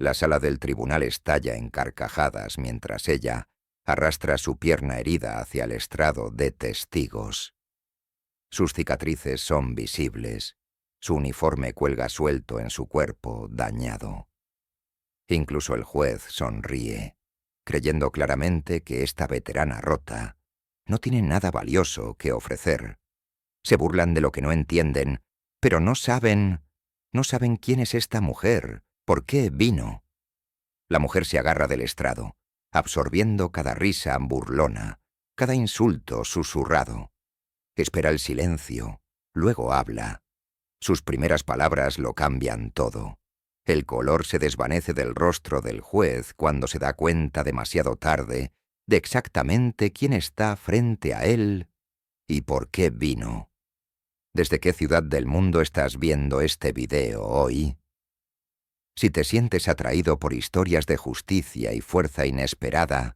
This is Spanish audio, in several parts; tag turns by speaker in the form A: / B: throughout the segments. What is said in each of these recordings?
A: La sala del tribunal estalla en carcajadas mientras ella arrastra su pierna herida hacia el estrado de testigos. Sus cicatrices son visibles. Su uniforme cuelga suelto en su cuerpo dañado. Incluso el juez sonríe, creyendo claramente que esta veterana rota no tiene nada valioso que ofrecer. Se burlan de lo que no entienden, pero no saben quién es esta mujer, por qué vino. La mujer se agarra del estrado, absorbiendo cada risa burlona, cada insulto susurrado. Espera el silencio, luego habla. Sus primeras palabras lo cambian todo. El color se desvanece del rostro del juez cuando se da cuenta demasiado tarde de exactamente quién está frente a él y por qué vino. ¿Desde qué ciudad del mundo estás viendo este video hoy? Si te sientes atraído por historias de justicia y fuerza inesperada,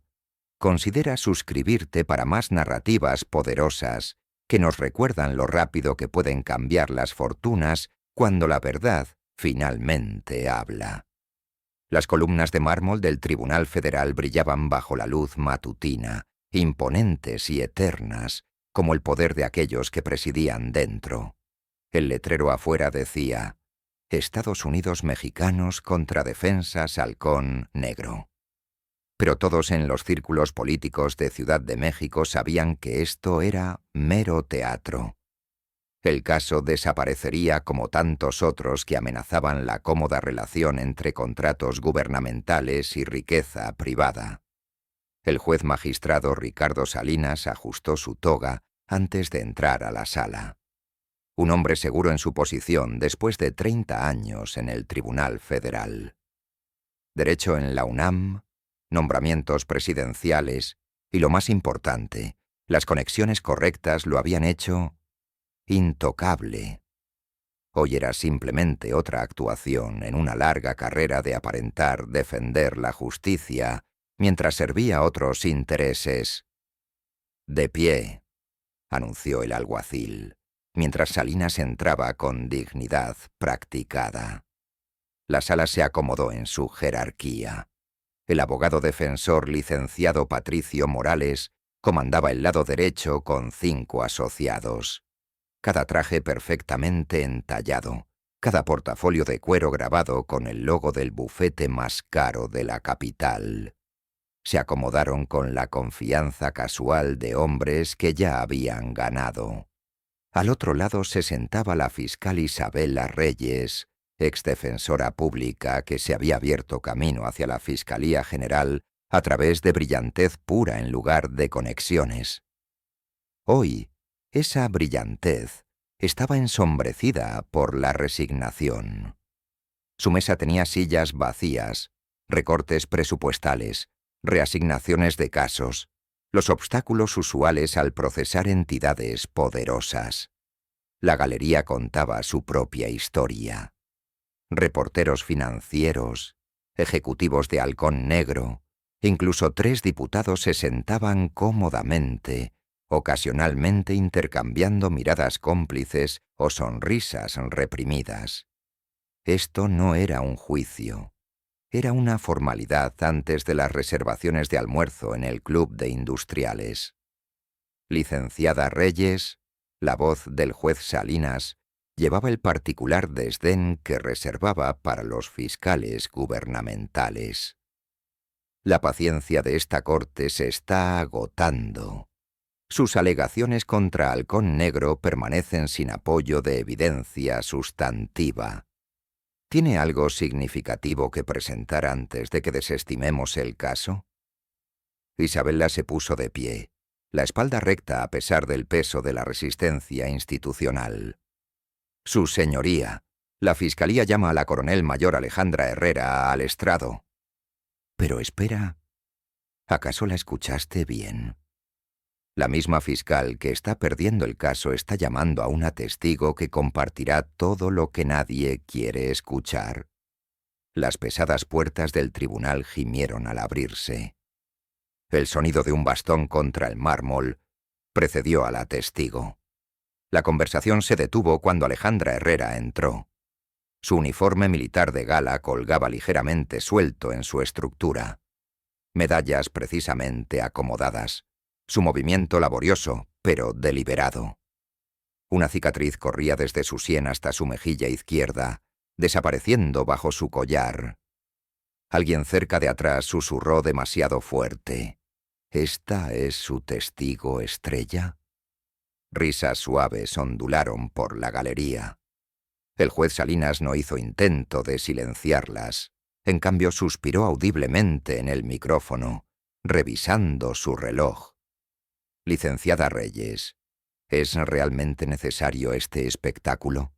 A: considera suscribirte para más narrativas poderosas que nos recuerdan lo rápido que pueden cambiar las fortunas cuando la verdad finalmente habla. Las columnas de mármol del Tribunal Federal brillaban bajo la luz matutina, imponentes y eternas, como el poder de aquellos que presidían dentro. El letrero afuera decía: Estados Unidos mexicanos contra defensas halcón negro. Pero todos en los círculos políticos de Ciudad de México sabían que esto era mero teatro. El caso desaparecería como tantos otros que amenazaban la cómoda relación entre contratos gubernamentales y riqueza privada. El juez magistrado Ricardo Salinas ajustó su toga antes de entrar a la sala. Un hombre seguro en su posición después de 30 años en el Tribunal Federal. Derecho en la UNAM, nombramientos presidenciales y, lo más importante, las conexiones correctas lo habían hecho intocable. Hoy era simplemente otra actuación en una larga carrera de aparentar defender la justicia mientras servía otros intereses. «De pie», anunció el alguacil, mientras Salinas entraba con dignidad practicada. La sala se acomodó en su jerarquía. El abogado defensor licenciado Patricio Morales comandaba el lado derecho con 5 asociados. Cada traje perfectamente entallado, cada portafolio de cuero grabado con el logo del bufete más caro de la capital. Se acomodaron con la confianza casual de hombres que ya habían ganado. Al otro lado se sentaba la fiscal Isabela Reyes, exdefensora pública que se había abierto camino hacia la Fiscalía General a través de brillantez pura en lugar de conexiones. Hoy, esa brillantez estaba ensombrecida por la resignación. Su mesa tenía sillas vacías, recortes presupuestales, reasignaciones de casos, los obstáculos usuales al procesar entidades poderosas. La galería contaba su propia historia. Reporteros financieros, ejecutivos de halcón negro, incluso 3 diputados se sentaban cómodamente, ocasionalmente intercambiando miradas cómplices o sonrisas reprimidas. Esto no era un juicio. Era una formalidad antes de las reservaciones de almuerzo en el Club de Industriales. Licenciada Reyes, la voz del juez Salinas, llevaba el particular desdén que reservaba para los fiscales gubernamentales. La paciencia de esta corte se está agotando. Sus alegaciones contra Halcón Negro permanecen sin apoyo de evidencia sustantiva. ¿Tiene algo significativo que presentar antes de que desestimemos el caso? Isabela se puso de pie, la espalda recta a pesar del peso de la resistencia institucional. Su señoría, la Fiscalía llama a la coronel mayor Alejandra Herrera al estrado. Pero espera, ¿acaso la escuchaste bien? La misma fiscal que está perdiendo el caso está llamando a una testigo que compartirá todo lo que nadie quiere escuchar. Las pesadas puertas del tribunal gimieron al abrirse. El sonido de un bastón contra el mármol precedió a la testigo. La conversación se detuvo cuando Alejandra Herrera entró. Su uniforme militar de gala colgaba ligeramente suelto en su estructura. Medallas precisamente acomodadas. Su movimiento laborioso, pero deliberado. Una cicatriz corría desde su sien hasta su mejilla izquierda, desapareciendo bajo su collar. Alguien cerca de atrás susurró demasiado fuerte. ¿Esta es su testigo estrella? Risas suaves ondularon por la galería. El juez Salinas no hizo intento de silenciarlas. En cambio, suspiró audiblemente en el micrófono, revisando su reloj. Licenciada Reyes, ¿es realmente necesario este espectáculo?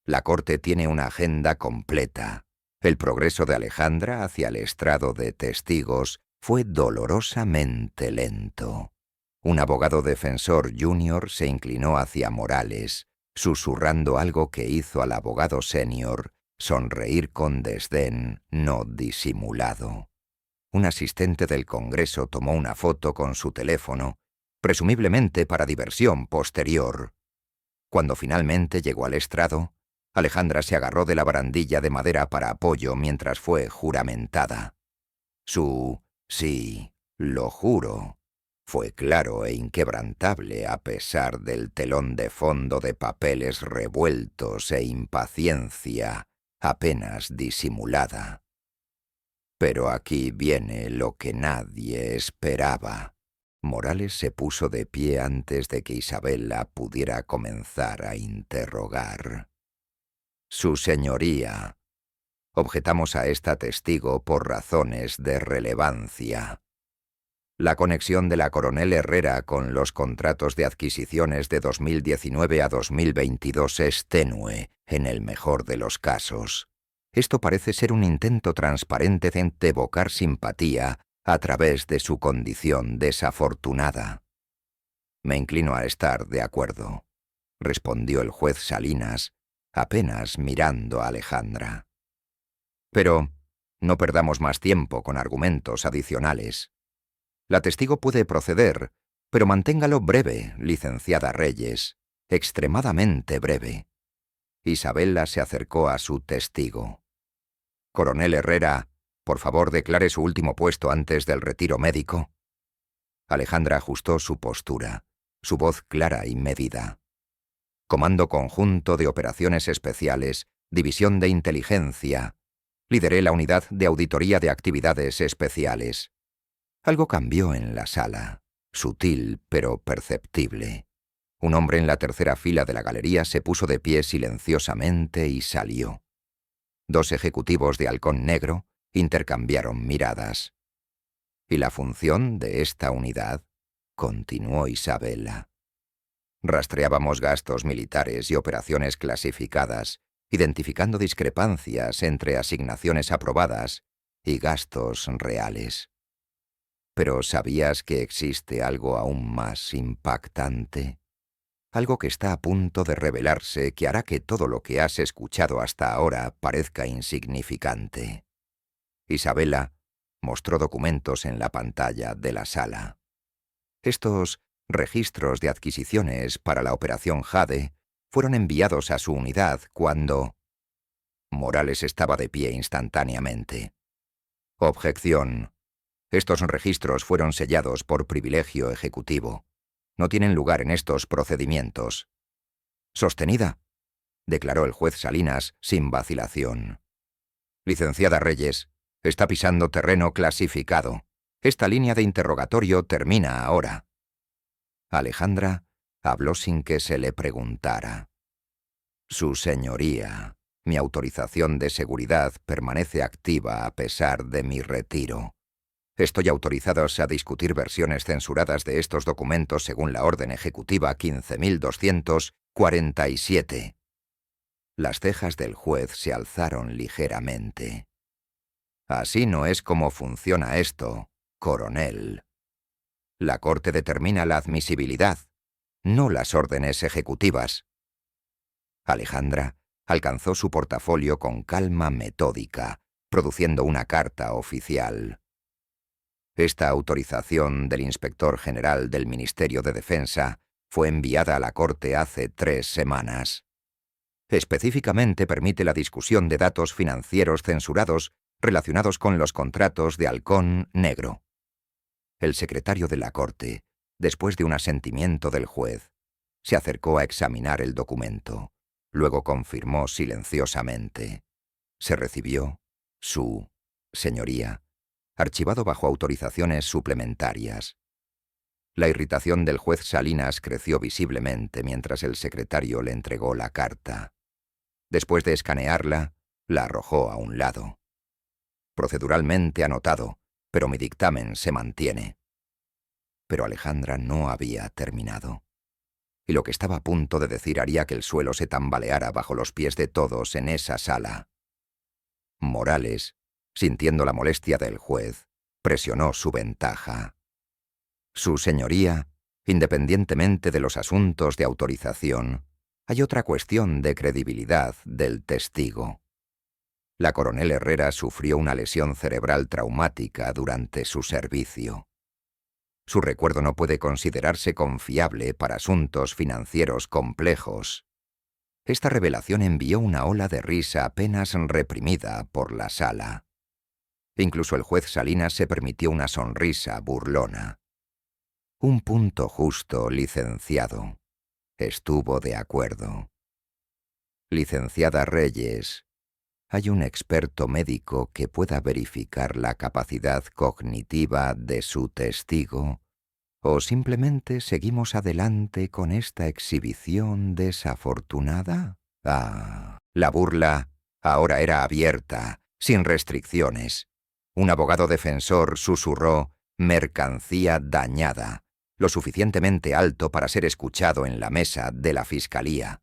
A: La corte tiene una agenda completa. El progreso de Alejandra hacia el estrado de testigos fue dolorosamente lento. Un abogado defensor junior se inclinó hacia Morales, susurrando algo que hizo al abogado senior sonreír con desdén no disimulado. Un asistente del Congreso tomó una foto con su teléfono, presumiblemente para diversión posterior. Cuando finalmente llegó al estrado, Alejandra se agarró de la barandilla de madera para apoyo mientras fue juramentada. Su «sí, lo juro» fue claro e inquebrantable a pesar del telón de fondo de papeles revueltos e impaciencia apenas disimulada. Pero aquí viene lo que nadie esperaba. Morales se puso de pie antes de que Isabela pudiera comenzar a interrogar. «Su señoría, objetamos a esta testigo por razones de relevancia. La conexión de la coronel Herrera con los contratos de adquisiciones de 2019 a 2022 es tenue, en el mejor de los casos. Esto parece ser un intento transparente de evocar simpatía a través de su condición desafortunada». «Me inclino a estar de acuerdo», respondió el juez Salinas, apenas mirando a Alejandra. «Pero no perdamos más tiempo con argumentos adicionales. La testigo puede proceder, pero manténgalo breve, licenciada Reyes, extremadamente breve». Isabela se acercó a su testigo. «Coronel Herrera, por favor declare su último puesto antes del retiro médico». Alejandra ajustó su postura, su voz clara y medida. «Comando Conjunto de Operaciones Especiales, División de Inteligencia. Lideré la unidad de auditoría de actividades especiales». Algo cambió en la sala, sutil pero perceptible. Un hombre en la tercera fila de la galería se puso de pie silenciosamente y salió. Dos ejecutivos de halcón negro intercambiaron miradas. «¿Y la función de esta unidad?», continuó Isabela. «Rastreábamos gastos militares y operaciones clasificadas, identificando discrepancias entre asignaciones aprobadas y gastos reales. Pero ¿sabías que existe algo aún más impactante? Algo que está a punto de revelarse que hará que todo lo que has escuchado hasta ahora parezca insignificante». Isabela mostró documentos en la pantalla de la sala. Estos registros de adquisiciones para la operación Jade fueron enviados a su unidad cuando... Morales estaba de pie instantáneamente. «Objeción. Estos registros fueron sellados por privilegio ejecutivo. No tienen lugar en estos procedimientos». «Sostenida», declaró el juez Salinas sin vacilación. «Licenciada Reyes, está pisando terreno clasificado. Esta línea de interrogatorio termina ahora». Alejandra habló sin que se le preguntara. «Su señoría, mi autorización de seguridad permanece activa a pesar de mi retiro. Estoy autorizados a discutir versiones censuradas de estos documentos según la Orden Ejecutiva 15.247. Las cejas del juez se alzaron ligeramente. «Así no es como funciona esto, coronel. La Corte determina la admisibilidad, no las órdenes ejecutivas». Alejandra alcanzó su portafolio con calma metódica, produciendo una carta oficial. «Esta autorización del Inspector General del Ministerio de Defensa fue enviada a la Corte hace 3 semanas. Específicamente permite la discusión de datos financieros censurados relacionados con los contratos de Halcón Negro. El secretario de la Corte, después de un asentimiento del juez, se acercó a examinar el documento. Luego confirmó silenciosamente. Se recibió, su señoría, archivado bajo autorizaciones suplementarias. La irritación del juez Salinas creció visiblemente mientras el secretario le entregó la carta. Después de escanearla, la arrojó a un lado. Proceduralmente anotado, pero mi dictamen se mantiene. Pero Alejandra no había terminado. Y lo que estaba a punto de decir haría que el suelo se tambaleara bajo los pies de todos en esa sala. Morales, sintiendo la molestia del juez, presionó su ventaja. Su señoría, independientemente de los asuntos de autorización, hay otra cuestión de credibilidad del testigo. La coronel Herrera sufrió una lesión cerebral traumática durante su servicio. Su recuerdo no puede considerarse confiable para asuntos financieros complejos. Esta revelación envió una ola de risa apenas reprimida por la sala. Incluso el juez Salinas se permitió una sonrisa burlona. Un punto justo, licenciado. Estuvo de acuerdo. Licenciada Reyes, ¿hay un experto médico que pueda verificar la capacidad cognitiva de su testigo? ¿O simplemente seguimos adelante con esta exhibición desafortunada? Ah, la burla ahora era abierta, sin restricciones. Un abogado defensor susurró «mercancía dañada», lo suficientemente alto para ser escuchado en la mesa de la fiscalía.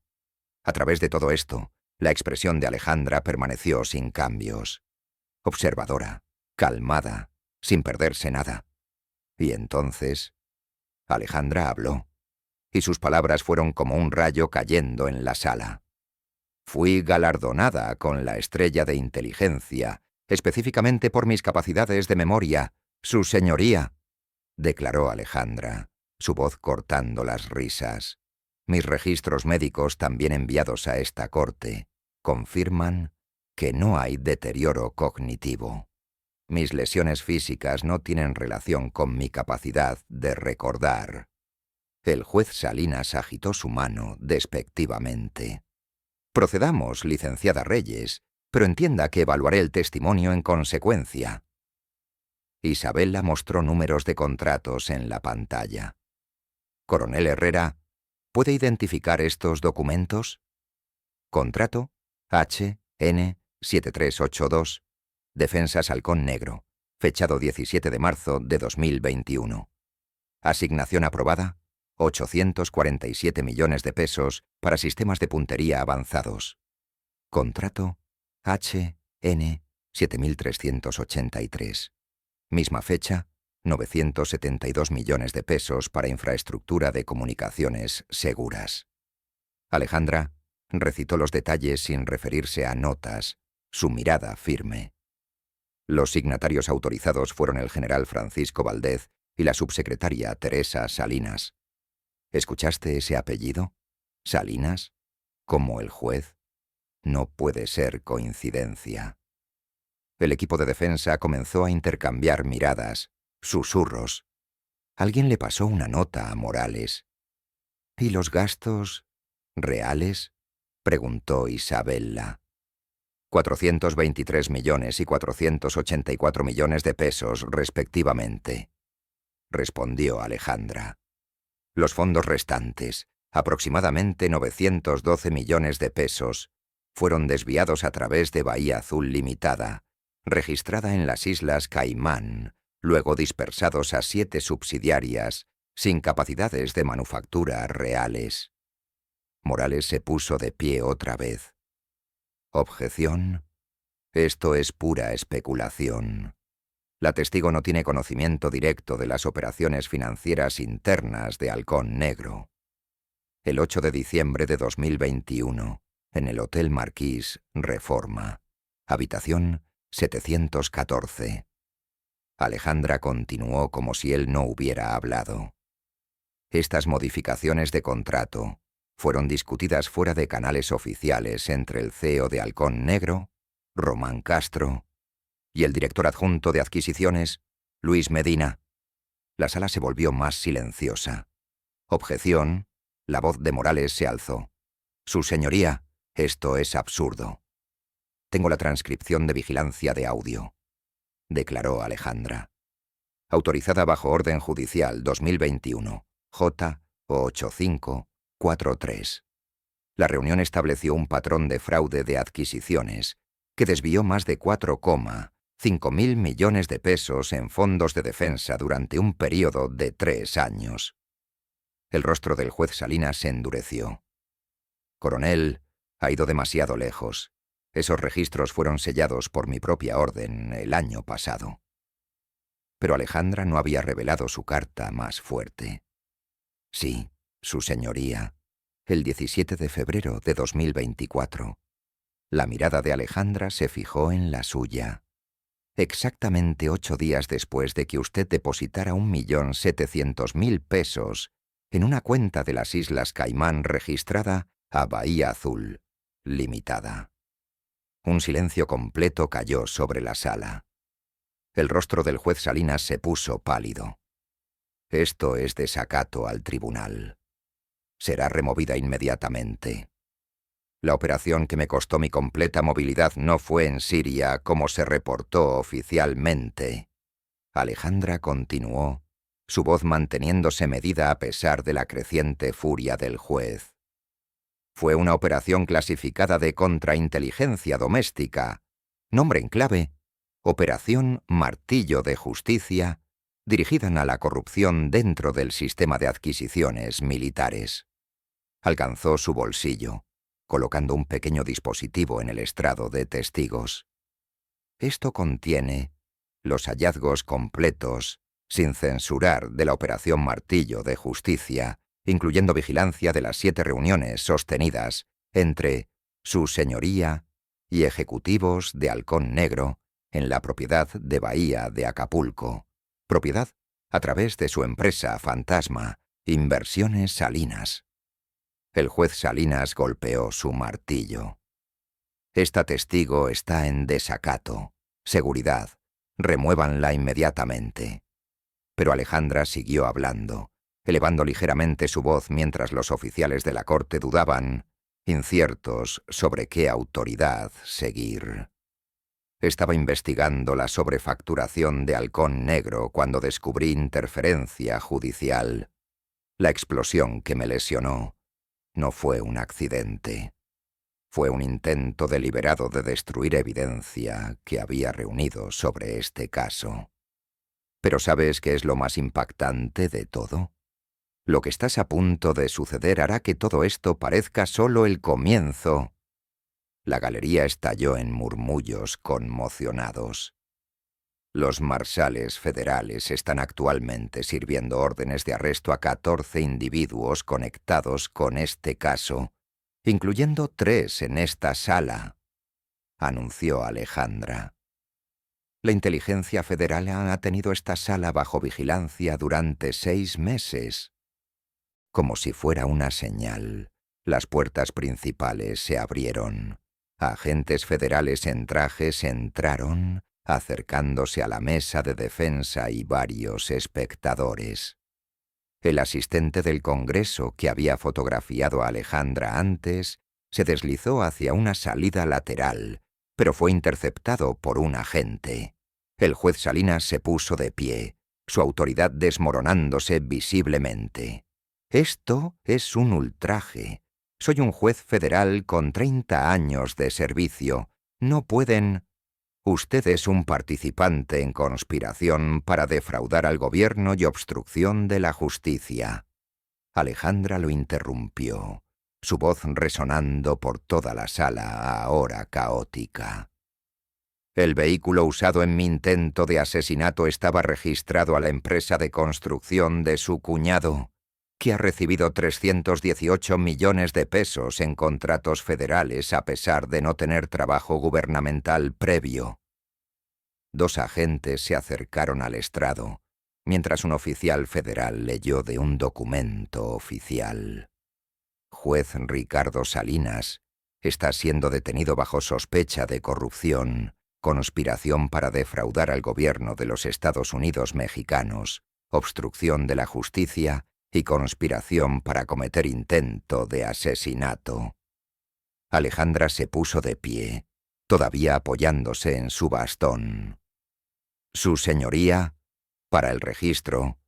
A: A través de todo esto, la expresión de Alejandra permaneció sin cambios. Observadora, calmada, sin perderse nada. Y entonces, Alejandra habló, y sus palabras fueron como un rayo cayendo en la sala. Fui galardonada con la estrella de inteligencia, específicamente por mis capacidades de memoria, su señoría, declaró Alejandra, su voz cortando las risas. Mis registros médicos, también enviados a esta corte, confirman que no hay deterioro cognitivo. Mis lesiones físicas no tienen relación con mi capacidad de recordar. El juez Salinas agitó su mano despectivamente. Procedamos, licenciada Reyes, pero entienda que evaluaré el testimonio en consecuencia. Isabela mostró números de contratos en la pantalla. Coronel Herrera, ¿puede identificar estos documentos? Contrato HN 7382, Defensas Halcón Negro, fechado 17 de marzo de 2021. Asignación aprobada, 847 millones de pesos para sistemas de puntería avanzados. Contrato HN 7383. Misma fecha, 972 millones de pesos para infraestructura de comunicaciones seguras. Alejandra recitó los detalles sin referirse a notas, su mirada firme. Los signatarios autorizados fueron el general Francisco Valdez y la subsecretaria Teresa Salinas. ¿Escuchaste ese apellido? ¿Salinas? ¿Como el juez? No puede ser coincidencia. El equipo de defensa comenzó a intercambiar miradas, susurros. Alguien le pasó una nota a Morales. ¿Y los gastos reales?, preguntó Isabela. 423 millones y 484 millones de pesos, respectivamente, respondió Alejandra. Los fondos restantes, aproximadamente 912 millones de pesos, fueron desviados a través de Bahía Azul Limitada, registrada en las Islas Caimán, luego dispersados a 7 subsidiarias, sin capacidades de manufactura reales. Morales se puso de pie otra vez. Objeción. Esto es pura especulación. La testigo no tiene conocimiento directo de las operaciones financieras internas de Halcón Negro. El 8 de diciembre de 2021, en el Hotel Marquís, Reforma. Habitación 714. Alejandra continuó como si él no hubiera hablado. Estas modificaciones de contrato, fueron discutidas fuera de canales oficiales entre el CEO de Halcón Negro, Román Castro, y el director adjunto de adquisiciones, Luis Medina. La sala se volvió más silenciosa. Objeción. La voz de Morales se alzó. Su señoría, esto es absurdo. Tengo la transcripción de vigilancia de audio, declaró Alejandra. Autorizada bajo orden judicial 2021, J. 8543. La reunión estableció un patrón de fraude de adquisiciones que desvió más de 4,5 mil millones de pesos en fondos de defensa durante un período de 3 años. El rostro del juez Salinas se endureció. Coronel, ha ido demasiado lejos. Esos registros fueron sellados por mi propia orden el año pasado. Pero Alejandra no había revelado su carta más fuerte. Sí, su señoría, el 17 de febrero de 2024. La mirada de Alejandra se fijó en la suya. Exactamente 8 días después de que usted depositara 1.700.000 pesos en una cuenta de las Islas Caimán registrada a Bahía Azul, Limitada. Un silencio completo cayó sobre la sala. El rostro del juez Salinas se puso pálido. Esto es desacato al tribunal. Será removida inmediatamente. La operación que me costó mi completa movilidad no fue en Siria como se reportó oficialmente. Alejandra continuó, su voz manteniéndose medida a pesar de la creciente furia del juez. Fue una operación clasificada de contrainteligencia doméstica. Nombre en clave: Operación Martillo de Justicia, dirigida a la corrupción dentro del sistema de adquisiciones militares. Alcanzó su bolsillo, colocando un pequeño dispositivo en el estrado de testigos. Esto contiene los hallazgos completos, sin censurar, de la Operación Martillo de Justicia, incluyendo vigilancia de las 7 reuniones sostenidas entre su señoría y ejecutivos de Halcón Negro en la propiedad de Bahía de Acapulco, propiedad a través de su empresa fantasma, Inversiones Salinas. El juez Salinas golpeó su martillo. Esta testigo está en desacato. Seguridad, remuévanla inmediatamente. Pero Alejandra siguió hablando, elevando ligeramente su voz mientras los oficiales de la corte dudaban, inciertos sobre qué autoridad seguir. Estaba investigando la sobrefacturación de Halcón Negro cuando descubrí interferencia judicial. La explosión que me lesionó no fue un accidente. Fue un intento deliberado de destruir evidencia que había reunido sobre este caso. Pero ¿sabes qué es lo más impactante de todo? Lo que estás a punto de suceder hará que todo esto parezca solo el comienzo. La galería estalló en murmullos conmocionados. Los marsales federales están actualmente sirviendo órdenes de arresto a 14 individuos conectados con este caso, incluyendo 3 en esta sala, anunció Alejandra. La inteligencia federal ha tenido esta sala bajo vigilancia durante 6 meses. Como si fuera una señal, las puertas principales se abrieron. Agentes federales en trajes entraron, acercándose a la mesa de defensa y varios espectadores. El asistente del Congreso, que había fotografiado a Alejandra antes, se deslizó hacia una salida lateral, pero fue interceptado por un agente. El juez Salinas se puso de pie, su autoridad desmoronándose visiblemente. Esto es un ultraje. Soy un juez federal con 30 años de servicio. No pueden... Usted es un participante en conspiración para defraudar al gobierno y obstrucción de la justicia. Alejandra lo interrumpió, su voz resonando por toda la sala ahora caótica. El vehículo usado en mi intento de asesinato estaba registrado a la empresa de construcción de su cuñado, que ha recibido 318 millones de pesos en contratos federales a pesar de no tener trabajo gubernamental previo. 2 agentes se acercaron al estrado, mientras un oficial federal leyó de un documento oficial. juez Ricardo Salinas está siendo detenido bajo sospecha de corrupción, conspiración para defraudar al gobierno de los Estados Unidos mexicanos, obstrucción de la justicia y conspiración para cometer intento de asesinato. Alejandra se puso de pie, todavía apoyándose en su bastón. Su señoría, para el registro,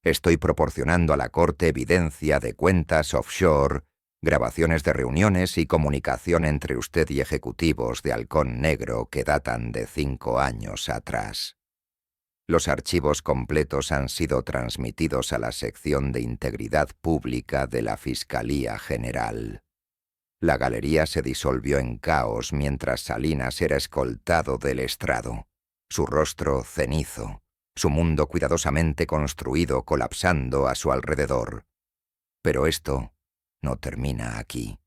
A: estoy proporcionando a la Corte evidencia de cuentas offshore, grabaciones de reuniones y comunicación entre usted y ejecutivos de Halcón Negro que datan de 5 años atrás. Los archivos completos han sido transmitidos a la sección de Integridad Pública de la Fiscalía General. La galería se disolvió en caos mientras Salinas era escoltado del estrado, su rostro cenizo, su mundo cuidadosamente construido colapsando a su alrededor. Pero esto no termina aquí.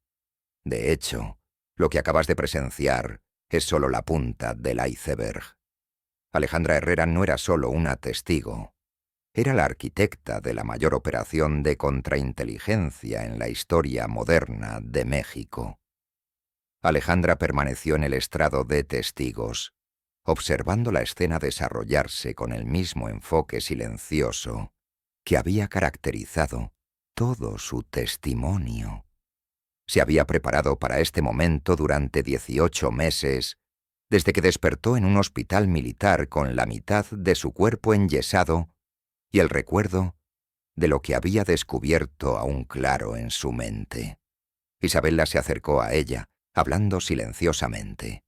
A: De hecho, lo que acabas de presenciar es solo la punta del iceberg. Alejandra Herrera no era solo una testigo. Era la arquitecta de la mayor operación de contrainteligencia en la historia moderna de México. Alejandra permaneció en el estrado de testigos, observando la escena desarrollarse con el mismo enfoque silencioso que había caracterizado todo su testimonio. Se había preparado para este momento durante 18 meses, desde que despertó en un hospital militar con la mitad de su cuerpo enyesado y el recuerdo de lo que había descubierto aún claro en su mente. Isabela se acercó a ella, hablando silenciosamente.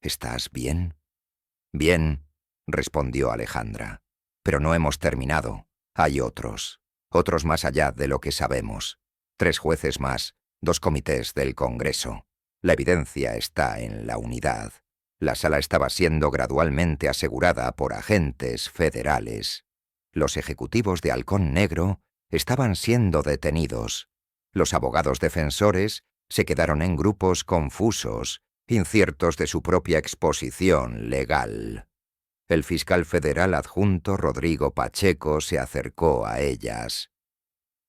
A: «¿Estás bien?» «Bien», respondió Alejandra. «Pero no hemos terminado. Hay otros más allá de lo que sabemos. 3 jueces más, 2 comités del Congreso. La evidencia está en la unidad. La sala estaba siendo gradualmente asegurada por agentes federales. Los ejecutivos de Halcón Negro estaban siendo detenidos. Los abogados defensores se quedaron en grupos confusos, inciertos de su propia exposición legal. El fiscal federal adjunto Rodrigo Pacheco se acercó a ellas.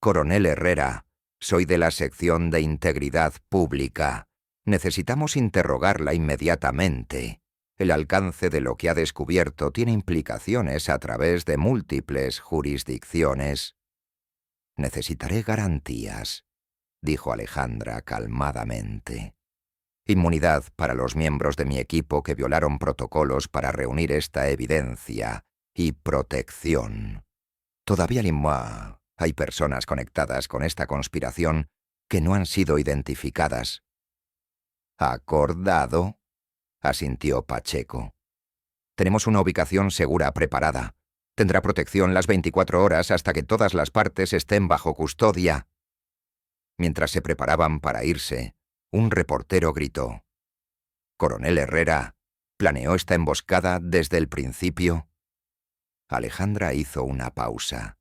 A: «Coronel Herrera, soy de la sección de Integridad Pública. Necesitamos interrogarla inmediatamente. El alcance de lo que ha descubierto tiene implicaciones a través de múltiples jurisdicciones». «Necesitaré garantías», dijo Alejandra calmadamente. «Inmunidad para los miembros de mi equipo que violaron protocolos para reunir esta evidencia y protección. Todavía hay personas conectadas con esta conspiración que no han sido identificadas». «Acordado», asintió Pacheco. «Tenemos una ubicación segura preparada. Tendrá protección las 24 horas hasta que todas las partes estén bajo custodia». Mientras se preparaban para irse, un reportero gritó: «Coronel Herrera, ¿planeó esta emboscada desde el principio?» Alejandra hizo una pausa.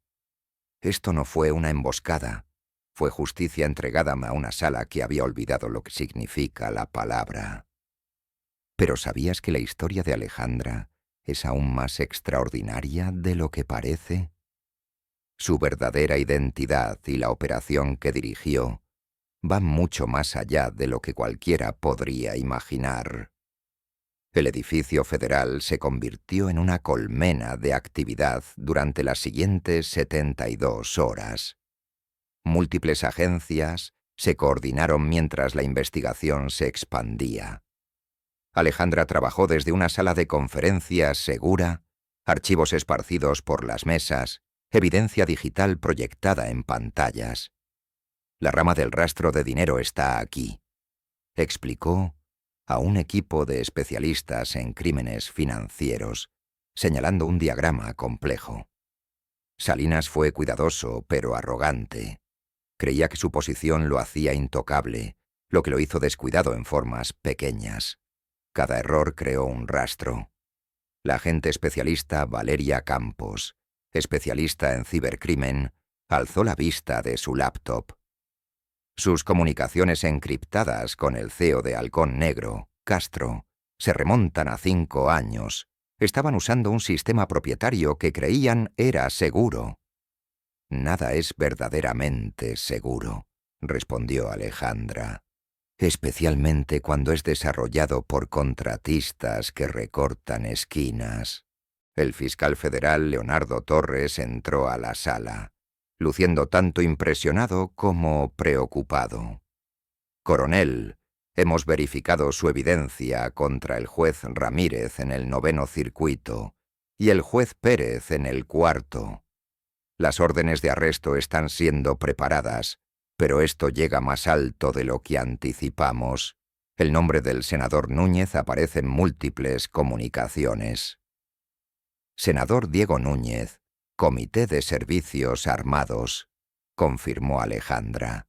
A: «Esto no fue una emboscada. Fue justicia entregada a una sala que había olvidado lo que significa la palabra». «¿Pero sabías que la historia de Alejandra es aún más extraordinaria de lo que parece? Su verdadera identidad y la operación que dirigió van mucho más allá de lo que cualquiera podría imaginar. El edificio federal se convirtió en una colmena de actividad durante las siguientes 72 horas. Múltiples agencias se coordinaron mientras la investigación se expandía. Alejandra trabajó desde una sala de conferencias segura, archivos esparcidos por las mesas, evidencia digital proyectada en pantallas. «La rama del rastro de dinero está aquí», explicó a un equipo de especialistas en crímenes financieros, señalando un diagrama complejo. Salinas fue cuidadoso pero arrogante. Creía que su posición lo hacía intocable, lo que lo hizo descuidado en formas pequeñas. Cada error creó un rastro. La agente especialista Valeria Campos, especialista en cibercrimen, alzó la vista de su laptop. Sus comunicaciones encriptadas con el CEO de Halcón Negro, Castro, se remontan a 5 años. Estaban usando un sistema propietario que creían era seguro. «Nada es verdaderamente seguro», respondió Alejandra, especialmente cuando es desarrollado por contratistas que recortan esquinas. El fiscal federal Leonardo Torres entró a la sala, luciendo tanto impresionado como preocupado. «Coronel, hemos verificado su evidencia contra el juez Ramírez en el 9º circuito y el juez Pérez en el 4º. Las órdenes de arresto están siendo preparadas, pero esto llega más alto de lo que anticipamos. El nombre del senador Núñez aparece en múltiples comunicaciones». «Senador Diego Núñez, Comité de Servicios Armados», confirmó Alejandra.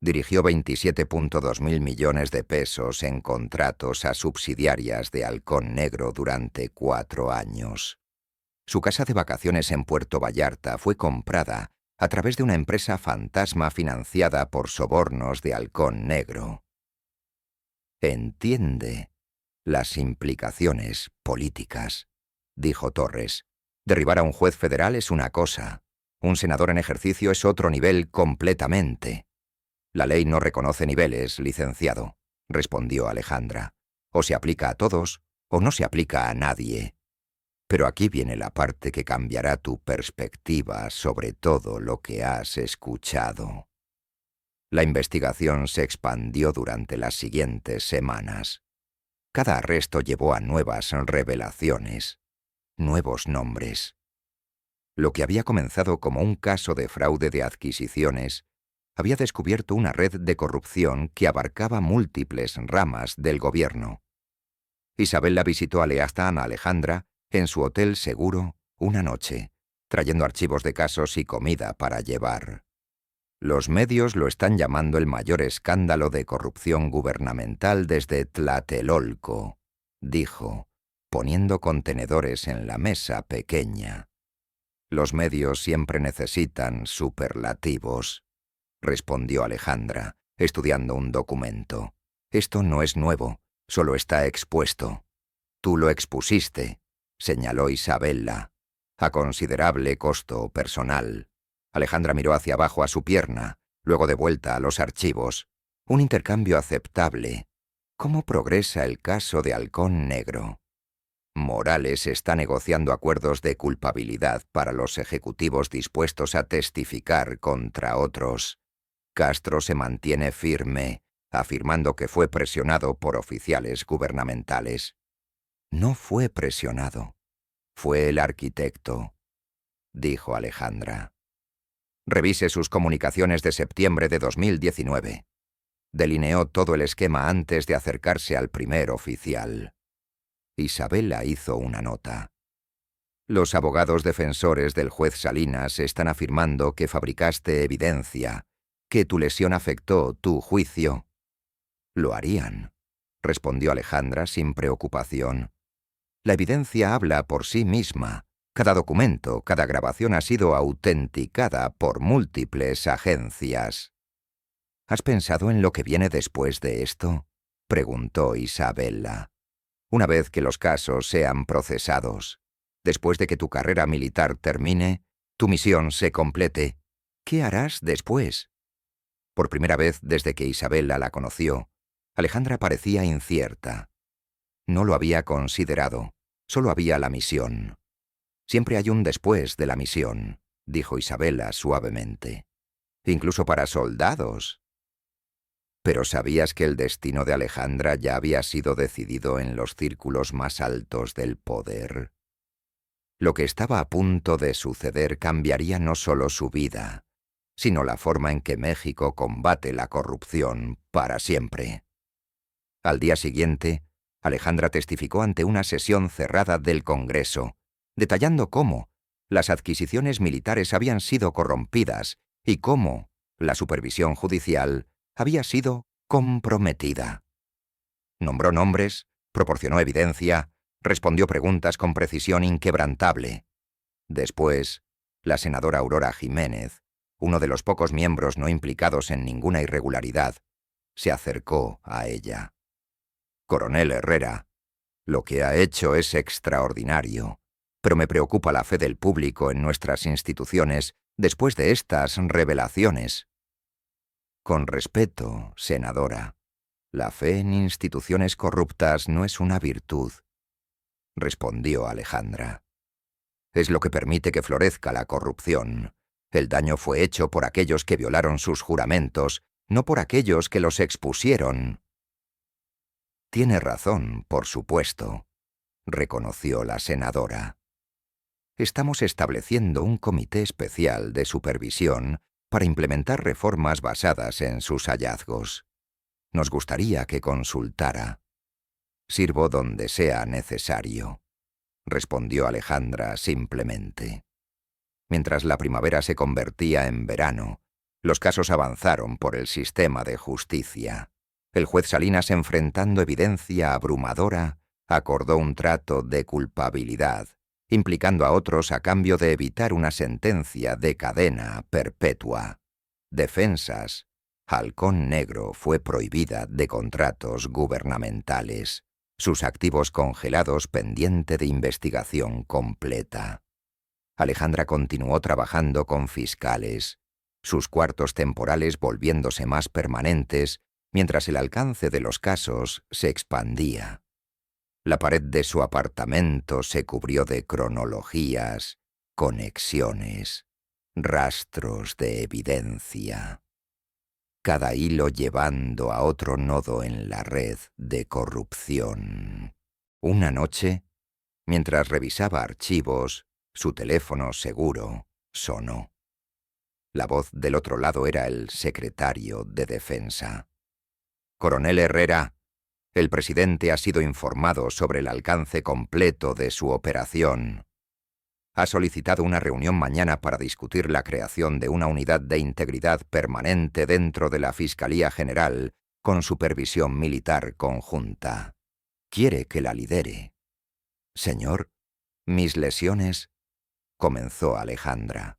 A: Dirigió 27,2 mil millones de pesos en contratos a subsidiarias de Halcón Negro durante 4 años. Su casa de vacaciones en Puerto Vallarta fue comprada a través de una empresa fantasma financiada por sobornos de Halcón Negro. «Entiende las implicaciones políticas», dijo Torres. «Derribar a un juez federal es una cosa. Un senador en ejercicio es otro nivel completamente». «La ley no reconoce niveles, licenciado», respondió Alejandra. «O se aplica a todos, o no se aplica a nadie. Pero aquí viene la parte que cambiará tu perspectiva sobre todo lo que has escuchado». La investigación se expandió durante las siguientes semanas. Cada arresto llevó a nuevas revelaciones, nuevos nombres. Lo que había comenzado como un caso de fraude de adquisiciones había descubierto una red de corrupción que abarcaba múltiples ramas del gobierno. Isabel la visitó a Alejandra en su hotel seguro una noche, trayendo archivos de casos y comida para llevar. «Los medios lo están llamando el mayor escándalo de corrupción gubernamental desde Tlatelolco», dijo, poniendo contenedores en la mesa pequeña. «Los medios siempre necesitan superlativos», respondió Alejandra, estudiando un documento. «Esto no es nuevo, solo está expuesto. Tú lo expusiste», señaló Isabella, «a considerable costo personal». Alejandra miró hacia abajo a su pierna, luego de vuelta a los archivos. «Un intercambio aceptable. ¿Cómo progresa el caso de Halcón Negro?» «Morales está negociando acuerdos de culpabilidad para los ejecutivos dispuestos a testificar contra otros. Castro se mantiene firme, afirmando que fue presionado por oficiales gubernamentales». «No fue presionado. Fue el arquitecto», dijo Alejandra. «Revise sus comunicaciones de septiembre de 2019. Delineó todo el esquema antes de acercarse al primer oficial». Isabella hizo una nota. «Los abogados defensores del juez Salinas están afirmando que fabricaste evidencia, que tu lesión afectó tu juicio». «Lo harían», respondió Alejandra sin preocupación. «La evidencia habla por sí misma. Cada documento, cada grabación ha sido autenticada por múltiples agencias». «¿Has pensado en lo que viene después de esto?», preguntó Isabella. «Una vez que los casos sean procesados, después de que tu carrera militar termine, tu misión se complete, ¿qué harás después?». Por primera vez desde que Isabella la conoció, Alejandra parecía incierta. No lo había considerado, solo había la misión. «Siempre hay un después de la misión», dijo Isabella suavemente. «Incluso para soldados». «¿Pero sabías que el destino de Alejandra ya había sido decidido en los círculos más altos del poder? Lo que estaba a punto de suceder cambiaría no solo su vida, sino la forma en que México combate la corrupción para siempre». Al día siguiente, Alejandra testificó ante una sesión cerrada del Congreso, detallando cómo las adquisiciones militares habían sido corrompidas y cómo la supervisión judicial había sido comprometida. Nombró nombres, proporcionó evidencia, respondió preguntas con precisión inquebrantable. Después, la senadora Aurora Jiménez, uno de los pocos miembros no implicados en ninguna irregularidad, se acercó a ella. «Coronel Herrera, lo que ha hecho es extraordinario, pero me preocupa la fe del público en nuestras instituciones después de estas revelaciones». Con respeto, senadora, la fe en instituciones corruptas no es una virtud, respondió Alejandra. Es lo que permite que florezca la corrupción. El daño fue hecho por aquellos que violaron sus juramentos, no por aquellos que los expusieron. Tiene razón, por supuesto, reconoció la senadora. Estamos estableciendo un comité especial de supervisión para implementar reformas basadas en sus hallazgos. Nos gustaría que consultara. Sirvo donde sea necesario, respondió Alejandra simplemente. Mientras la primavera se convertía en verano, los casos avanzaron por el sistema de justicia. El juez Salinas, enfrentando evidencia abrumadora, acordó un trato de culpabilidad, implicando a otros a cambio de evitar una sentencia de cadena perpetua. Defensas. Halcón Negro fue prohibida de contratos gubernamentales, sus activos congelados pendiente de investigación completa. Alejandra continuó trabajando con fiscales, sus cuartos temporales volviéndose más permanentes mientras el alcance de los casos se expandía. La pared de su apartamento se cubrió de cronologías, conexiones, rastros de evidencia. Cada hilo llevando a otro nodo en la red de corrupción. Una noche, mientras revisaba archivos, su teléfono seguro sonó. La voz del otro lado era el secretario de Defensa. «Coronel Herrera, el presidente ha sido informado sobre el alcance completo de su operación. Ha solicitado una reunión mañana para discutir la creación de una unidad de integridad permanente dentro de la Fiscalía General con supervisión militar conjunta. Quiere que la lidere». «Señor, mis lesiones», comenzó Alejandra.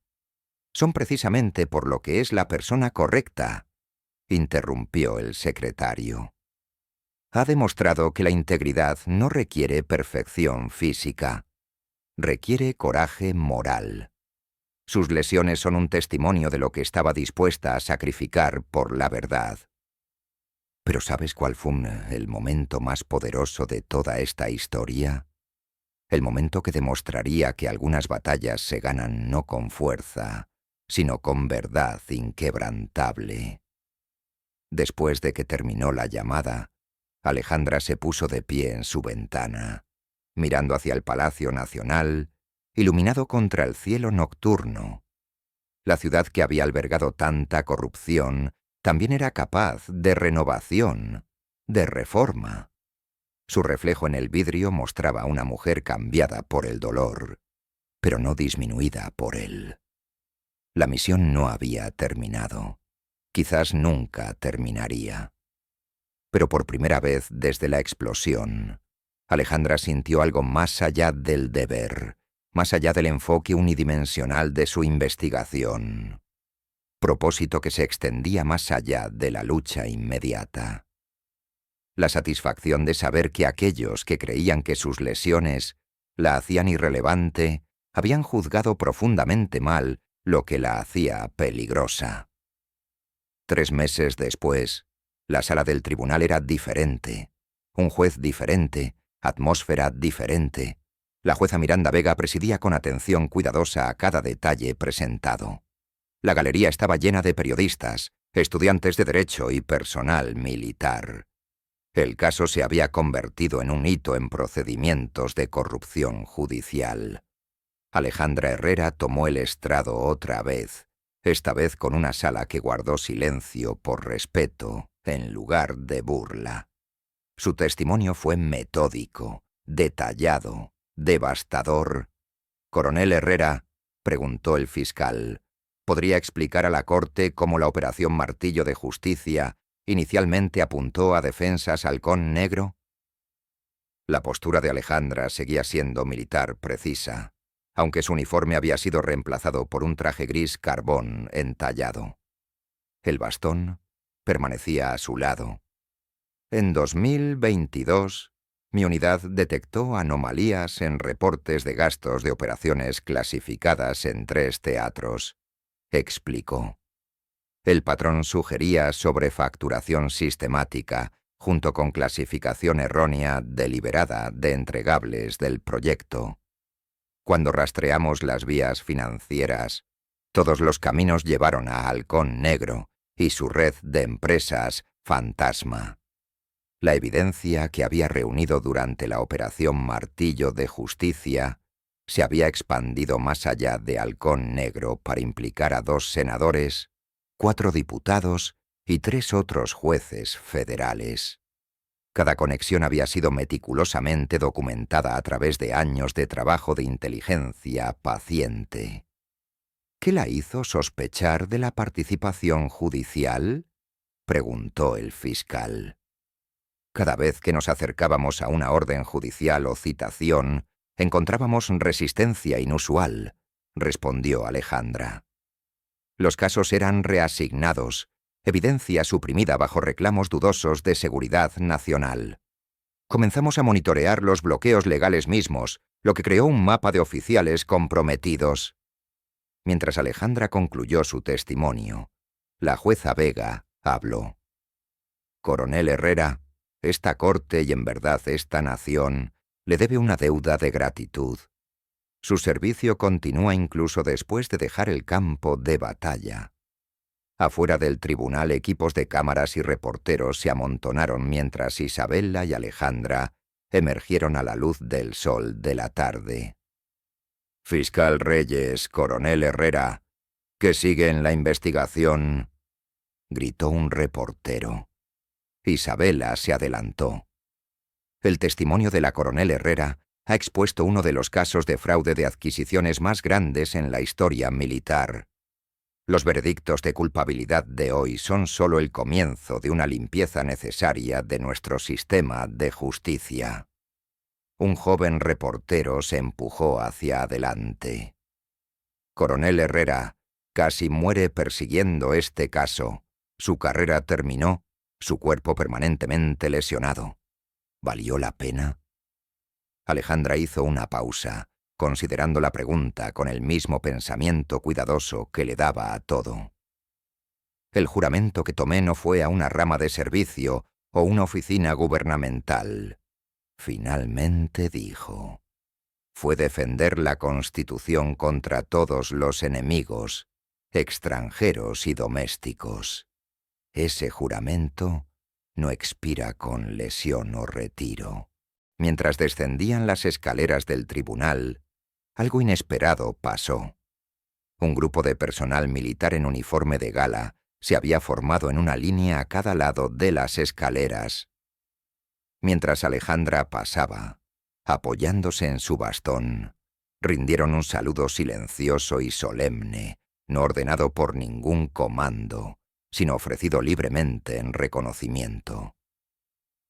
A: «Son precisamente por lo que es la persona correcta», interrumpió el secretario. «Ha demostrado que la integridad no requiere perfección física. Requiere coraje moral. Sus lesiones son un testimonio de lo que estaba dispuesta a sacrificar por la verdad». «¿Pero sabes cuál fue el momento más poderoso de toda esta historia? El momento que demostraría que algunas batallas se ganan no con fuerza, sino con verdad inquebrantable». Después de que terminó la llamada, Alejandra se puso de pie en su ventana, mirando hacia el Palacio Nacional, iluminado contra el cielo nocturno. La ciudad que había albergado tanta corrupción también era capaz de renovación, de reforma. Su reflejo en el vidrio mostraba a una mujer cambiada por el dolor, pero no disminuida por él. La misión no había terminado. Quizás nunca terminaría. Pero por primera vez desde la explosión, Alejandra sintió algo más allá del deber, más allá del enfoque unidimensional de su investigación. Propósito que se extendía más allá de la lucha inmediata. La satisfacción de saber que aquellos que creían que sus lesiones la hacían irrelevante habían juzgado profundamente mal lo que la hacía peligrosa. 3 meses después, la sala del tribunal era diferente. Un juez diferente, atmósfera diferente. La jueza Miranda Vega presidía con atención cuidadosa a cada detalle presentado. La galería estaba llena de periodistas, estudiantes de derecho y personal militar. El caso se había convertido en un hito en procedimientos de corrupción judicial. Alejandra Herrera tomó el estrado otra vez, esta vez con una sala que guardó silencio por respeto, en lugar de burla. Su testimonio fue metódico, detallado, devastador. «Coronel Herrera», preguntó el fiscal, «¿podría explicar a la Corte cómo la Operación Martillo de Justicia inicialmente apuntó a Defensas Halcón Negro?» La postura de Alejandra seguía siendo militar precisa, aunque su uniforme había sido reemplazado por un traje gris carbón entallado. El bastón permanecía a su lado. «En 2022, mi unidad detectó anomalías en reportes de gastos de operaciones clasificadas en 3 teatros», explicó. El patrón sugería sobrefacturación sistemática, junto con clasificación errónea deliberada de entregables del proyecto. Cuando rastreamos las vías financieras, todos los caminos llevaron a Halcón Negro y su red de empresas fantasma. La evidencia que había reunido durante la Operación Martillo de Justicia se había expandido más allá de Halcón Negro para implicar a 2 senadores, 4 diputados y 3 otros jueces federales. Cada conexión había sido meticulosamente documentada a través de años de trabajo de inteligencia paciente. ¿Qué la hizo sospechar de la participación judicial?, preguntó el fiscal. Cada vez que nos acercábamos a una orden judicial o citación, encontrábamos resistencia inusual, respondió Alejandra. Los casos eran reasignados, evidencia suprimida bajo reclamos dudosos de seguridad nacional. Comenzamos a monitorear los bloqueos legales mismos, lo que creó un mapa de oficiales comprometidos. Mientras Alejandra concluyó su testimonio, la jueza Vega habló. Coronel Herrera, esta corte y en verdad esta nación le debe una deuda de gratitud. Su servicio continúa incluso después de dejar el campo de batalla. Afuera del tribunal, equipos de cámaras y reporteros se amontonaron mientras Isabela y Alejandra emergieron a la luz del sol de la tarde. Fiscal Reyes, Coronel Herrera, ¿qué sigue en la investigación?, gritó un reportero. Isabela se adelantó. El testimonio de la Coronel Herrera ha expuesto uno de los casos de fraude de adquisiciones más grandes en la historia militar. Los veredictos de culpabilidad de hoy son solo el comienzo de una limpieza necesaria de nuestro sistema de justicia. Un joven reportero se empujó hacia adelante. Coronel Herrera casi muere persiguiendo este caso. Su carrera terminó, su cuerpo permanentemente lesionado. ¿Valió la pena? Alejandra hizo una pausa, considerando la pregunta con el mismo pensamiento cuidadoso que le daba a todo. El juramento que tomé no fue a una rama de servicio o una oficina gubernamental. Finalmente dijo. Fue defender la Constitución contra todos los enemigos, extranjeros y domésticos. Ese juramento no expira con lesión o retiro. Mientras descendían las escaleras del tribunal, algo inesperado pasó. Un grupo de personal militar en uniforme de gala se había formado en una línea a cada lado de las escaleras. Mientras Alejandra pasaba, apoyándose en su bastón, rindieron un saludo silencioso y solemne, no ordenado por ningún comando, sino ofrecido libremente en reconocimiento.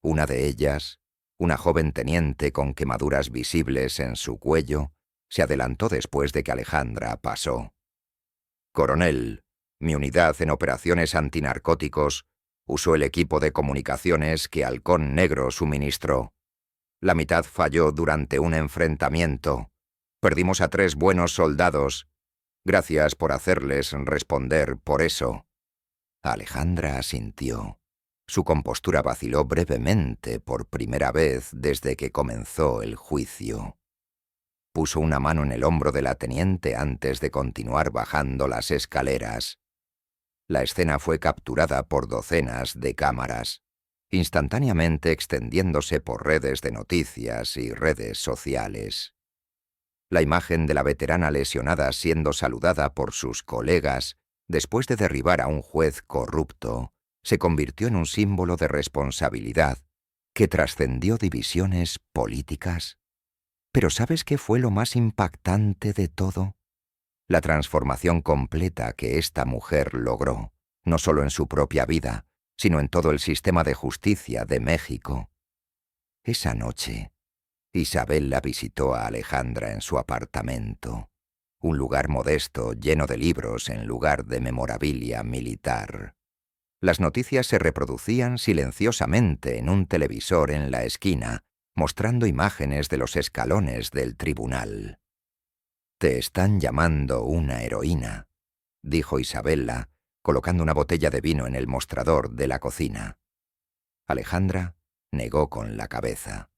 A: Una de ellas, una joven teniente con quemaduras visibles en su cuello, se adelantó después de que Alejandra pasó. «Coronel, mi unidad en operaciones antinarcóticos usó el equipo de comunicaciones que Halcón Negro suministró. La mitad falló durante un enfrentamiento. Perdimos a 3 buenos soldados. Gracias por hacerles responder por eso». Alejandra asintió. Su compostura vaciló brevemente por primera vez desde que comenzó el juicio. Puso una mano en el hombro de la teniente antes de continuar bajando las escaleras. La escena fue capturada por docenas de cámaras, instantáneamente extendiéndose por redes de noticias y redes sociales. La imagen de la veterana lesionada siendo saludada por sus colegas después de derribar a un juez corrupto se convirtió en un símbolo de responsabilidad que trascendió divisiones políticas. Pero ¿sabes qué fue lo más impactante de todo? La transformación completa que esta mujer logró, no solo en su propia vida, sino en todo el sistema de justicia de México. Esa noche, Isabel la visitó a Alejandra en su apartamento, un lugar modesto lleno de libros en lugar de memorabilia militar. Las noticias se reproducían silenciosamente en un televisor en la esquina, mostrando imágenes de los escalones del tribunal. «Te están llamando una heroína», dijo Isabela, colocando una botella de vino en el mostrador de la cocina. Alejandra negó con la cabeza.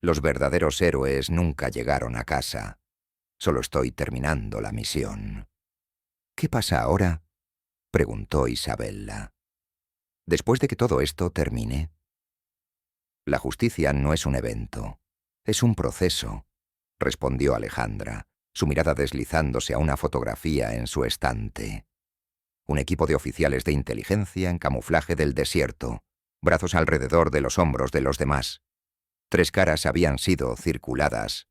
A: Los verdaderos héroes nunca llegaron a casa. Solo estoy terminando la misión. ¿Qué pasa ahora?, preguntó Isabella. Después de que todo esto termine. La justicia no es un evento, es un proceso, respondió Alejandra, su mirada deslizándose a una fotografía en su estante. Un equipo de oficiales de inteligencia en camuflaje del desierto, brazos alrededor de los hombros de los demás. 3 caras habían sido circuladas.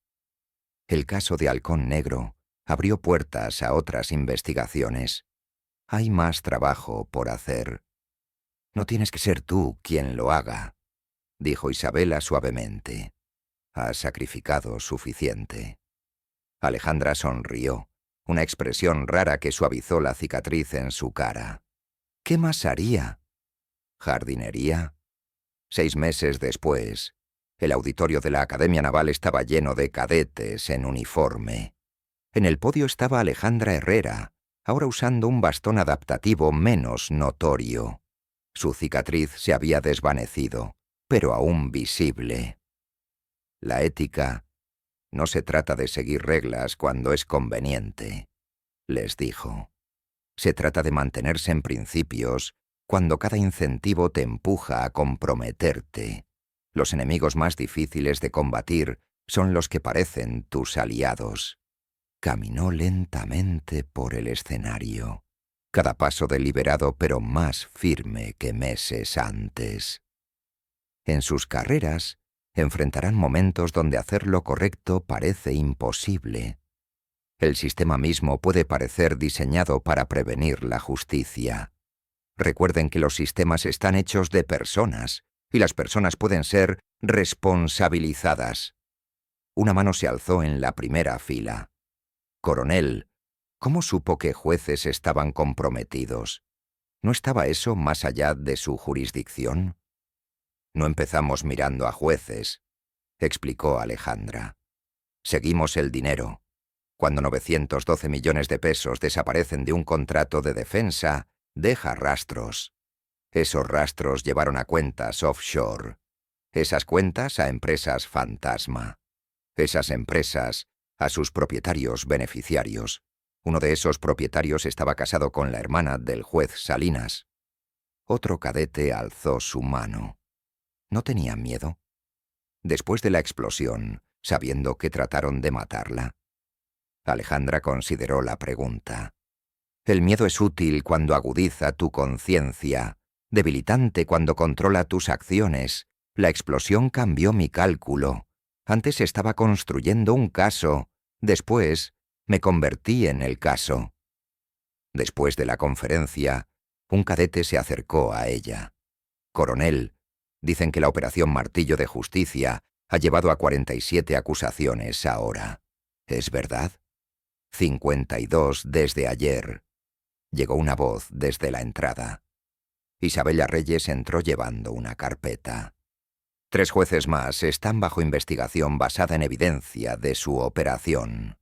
A: El caso de Halcón Negro abrió puertas a otras investigaciones. Hay más trabajo por hacer. No tienes que ser tú quien lo haga, dijo Isabella suavemente. Has sacrificado suficiente. Alejandra sonrió, una expresión rara que suavizó la cicatriz en su cara. ¿Qué más haría? ¿Jardinería? 6 meses después, el auditorio de la Academia Naval estaba lleno de cadetes en uniforme. En el podio estaba Alejandra Herrera, ahora usando un bastón adaptativo menos notorio. Su cicatriz se había desvanecido, pero aún visible. La ética no se trata de seguir reglas cuando es conveniente, les dijo. Se trata de mantenerse en principios cuando cada incentivo te empuja a comprometerte. Los enemigos más difíciles de combatir son los que parecen tus aliados. Caminó lentamente por el escenario, cada paso deliberado pero más firme que meses antes. En sus carreras enfrentarán momentos donde hacer lo correcto parece imposible. El sistema mismo puede parecer diseñado para prevenir la justicia. Recuerden que los sistemas están hechos de personas, y las personas pueden ser responsabilizadas. Una mano se alzó en la primera fila. Coronel, ¿cómo supo que jueces estaban comprometidos? ¿No estaba eso más allá de su jurisdicción? No empezamos mirando a jueces, explicó Alejandra. Seguimos el dinero. Cuando 912 millones de pesos desaparecen de un contrato de defensa, deja rastros. Esos rastros llevaron a cuentas offshore. Esas cuentas a empresas fantasma. Esas empresas a sus propietarios beneficiarios. Uno de esos propietarios estaba casado con la hermana del juez Salinas. Otro cadete alzó su mano. ¿No tenía miedo? Después de la explosión, sabiendo que trataron de matarla. Alejandra consideró la pregunta. El miedo es útil cuando agudiza tu conciencia, debilitante cuando controla tus acciones. La explosión cambió mi cálculo. Antes estaba construyendo un caso, después me convertí en el caso. Después de la conferencia, un cadete se acercó a ella. Coronel, dicen que la Operación Martillo de Justicia ha llevado a 47 acusaciones ahora. ¿Es verdad? 52 desde ayer. Llegó una voz desde la entrada. Isabella Reyes entró llevando una carpeta. 3 jueces más están bajo investigación basada en evidencia de su operación.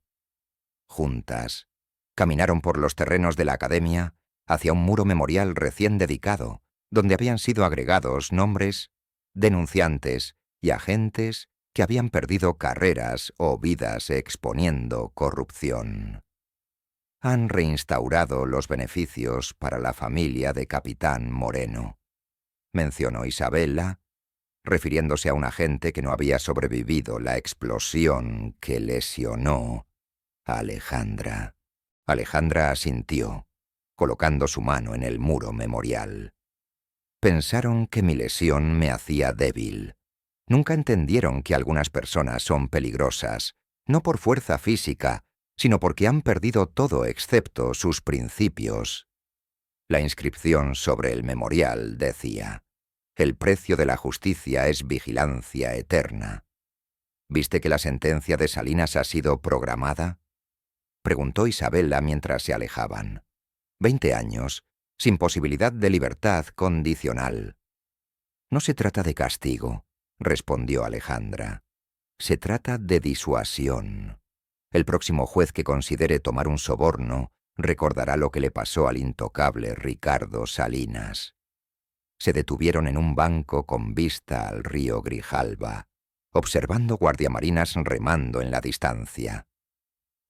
A: Juntas, caminaron por los terrenos de la Academia hacia un muro memorial recién dedicado, donde habían sido agregados nombres, denunciantes y agentes que habían perdido carreras o vidas exponiendo corrupción. Han reinstaurado los beneficios para la familia de Capitán Moreno, mencionó Isabella, refiriéndose a un agente que no había sobrevivido la explosión que lesionó a Alejandra. Alejandra asintió, colocando su mano en el muro memorial. Pensaron que mi lesión me hacía débil. Nunca entendieron que algunas personas son peligrosas, no por fuerza física, sino porque han perdido todo excepto sus principios. La inscripción sobre el memorial decía: el precio de la justicia es vigilancia eterna. ¿Viste que la sentencia de Salinas ha sido programada?, preguntó Isabella mientras se alejaban. 20 años, sin posibilidad de libertad condicional. No se trata de castigo, respondió Alejandra. Se trata de disuasión. El próximo juez que considere tomar un soborno Recordará lo que le pasó al intocable Ricardo Salinas. Se detuvieron en un banco con vista al río Grijalba, observando guardiamarinas remando en la distancia.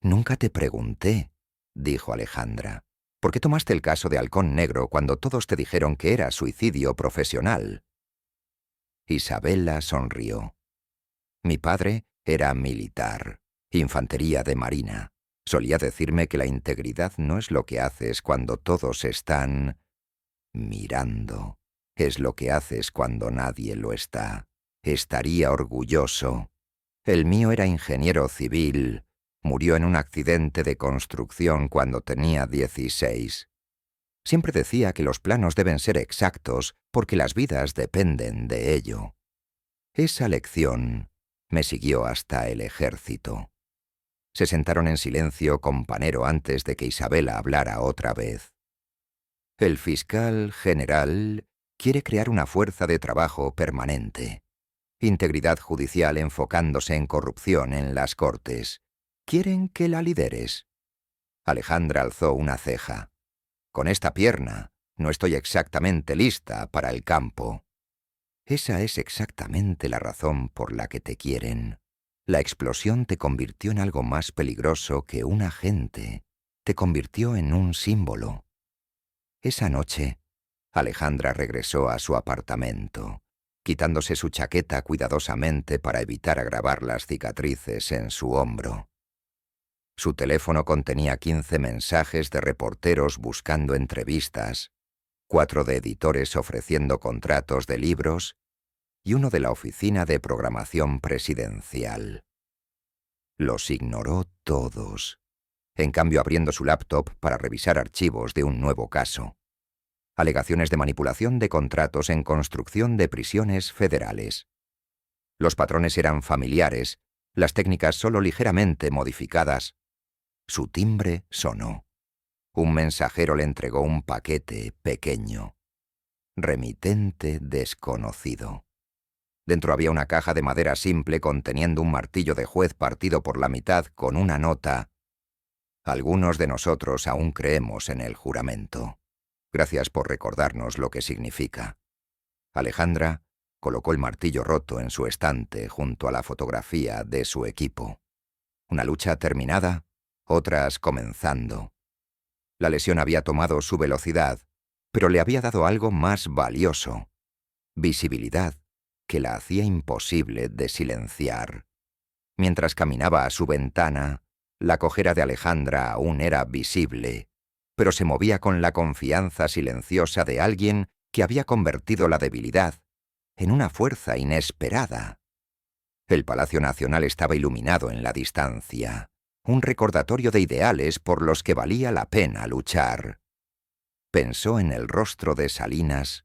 A: «Nunca te pregunté», dijo Alejandra, «¿por qué tomaste el caso de Halcón Negro cuando todos te dijeron que era suicidio profesional?» Isabela sonrió. «Mi padre era militar, infantería de marina. Solía decirme que la integridad no es lo que haces cuando todos están mirando. Es lo que haces cuando nadie lo está. Estaría orgulloso. El mío era ingeniero civil. Murió en un accidente de construcción cuando tenía 16. Siempre decía que los planos deben ser exactos porque las vidas dependen de ello. Esa lección me siguió hasta el ejército». Se sentaron en silencio con Panero antes de que Isabela hablara otra vez. «El fiscal general quiere crear una fuerza de trabajo permanente. Integridad judicial enfocándose en corrupción en las cortes. ¿Quieren que la lideres?» Alejandra alzó una ceja. «Con esta pierna no estoy exactamente lista para el campo». «Esa es exactamente la razón por la que te quieren. La explosión te convirtió en algo más peligroso que un agente. Te convirtió en un símbolo». Esa noche, Alejandra regresó a su apartamento, quitándose su chaqueta cuidadosamente para evitar agravar las cicatrices en su hombro. Su teléfono contenía 15 mensajes de reporteros buscando entrevistas, 4 de editores ofreciendo contratos de libros y uno de la oficina de programación presidencial. Los ignoró todos, en cambio abriendo su laptop para revisar archivos de un nuevo caso. Alegaciones de manipulación de contratos en construcción de prisiones federales. Los patrones eran familiares, las técnicas solo ligeramente modificadas. Su timbre sonó. Un mensajero le entregó un paquete pequeño. Remitente desconocido. Dentro había una caja de madera simple conteniendo un martillo de juez partido por la mitad con una nota: «Algunos de nosotros aún creemos en el juramento. Gracias por recordarnos lo que significa». Alejandra colocó el martillo roto en su estante junto a la fotografía de su equipo. Una lucha terminada, otras comenzando. La lesión había tomado su velocidad, pero le había dado algo más valioso: visibilidad, que la hacía imposible de silenciar. Mientras caminaba a su ventana, la cojera de Alejandra aún era visible, pero se movía con la confianza silenciosa de alguien que había convertido la debilidad en una fuerza inesperada. El Palacio Nacional estaba iluminado en la distancia, un recordatorio de ideales por los que valía la pena luchar. Pensó en el rostro de Salinas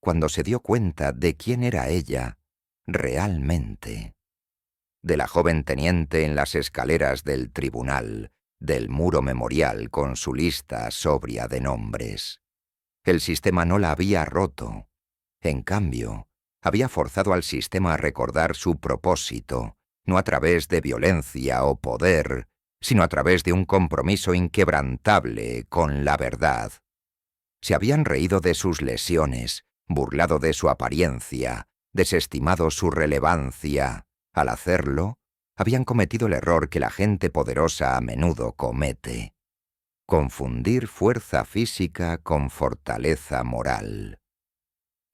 A: cuando se dio cuenta de quién era ella realmente. De la joven teniente en las escaleras del tribunal, del muro memorial con su lista sobria de nombres. El sistema no la había roto. En cambio, había forzado al sistema a recordar su propósito, no a través de violencia o poder, sino a través de un compromiso inquebrantable con la verdad. Se habían reído de sus lesiones, burlado de su apariencia, desestimado su relevancia. Al hacerlo, habían cometido el error que la gente poderosa a menudo comete: confundir fuerza física con fortaleza moral.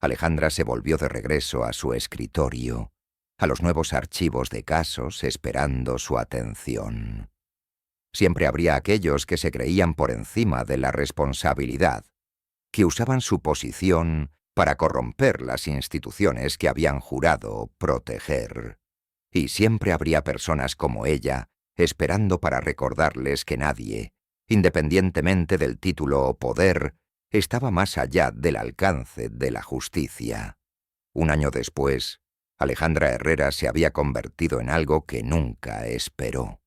A: Alejandra se volvió de regreso a su escritorio, a los nuevos archivos de casos esperando su atención. Siempre habría aquellos que se creían por encima de la responsabilidad, que usaban su posición para corromper las instituciones que habían jurado proteger. Y siempre habría personas como ella, esperando para recordarles que nadie, independientemente del título o poder, estaba más allá del alcance de la justicia. Un año después, Alejandra Herrera se había convertido en algo que nunca esperó.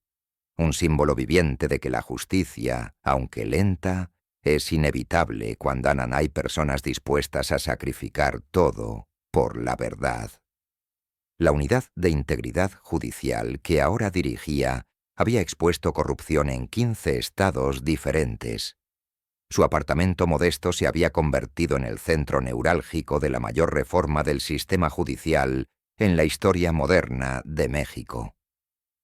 A: Un símbolo viviente de que la justicia, aunque lenta, es inevitable cuando hay personas dispuestas a sacrificar todo por la verdad. La unidad de integridad judicial que ahora dirigía Había expuesto corrupción en 15 estados diferentes. Su apartamento modesto se había convertido en el centro neurálgico de la mayor reforma del sistema judicial en la historia moderna de México.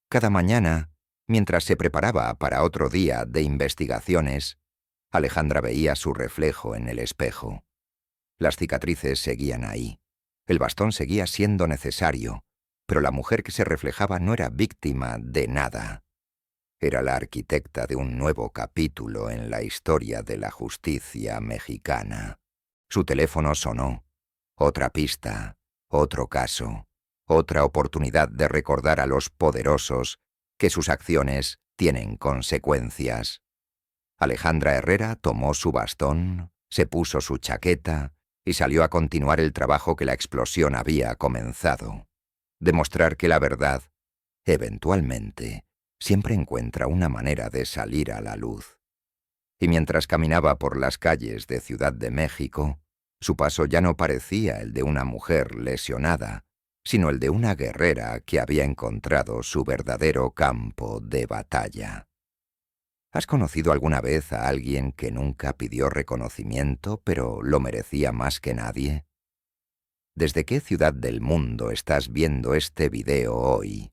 A: Cada mañana, mientras se preparaba para otro día de investigaciones, Alejandra veía su reflejo en el espejo. Las cicatrices seguían ahí. El bastón seguía siendo necesario, pero la mujer que se reflejaba no era víctima de nada. Era la arquitecta de un nuevo capítulo en la historia de la justicia mexicana. Su teléfono sonó. Otra pista, otro caso, otra oportunidad de recordar a los poderosos que sus acciones tienen consecuencias. Alejandra Herrera tomó su bastón, se puso su chaqueta y salió a continuar el trabajo que la explosión había comenzado. Demostrar que la verdad, eventualmente, siempre encuentra una manera de salir a la luz. Y mientras caminaba por las calles de Ciudad de México, su paso ya no parecía el de una mujer lesionada, sino el de una guerrera que había encontrado su verdadero campo de batalla. ¿Has conocido alguna vez a alguien que nunca pidió reconocimiento, pero lo merecía más que nadie? ¿Desde qué ciudad del mundo estás viendo este video hoy?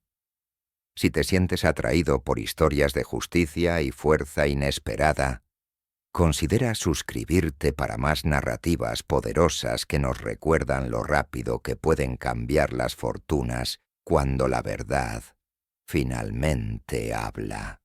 A: Si te sientes atraído por historias de justicia y fuerza inesperada, considera suscribirte para más narrativas poderosas que nos recuerdan lo rápido que pueden cambiar las fortunas cuando la verdad finalmente habla.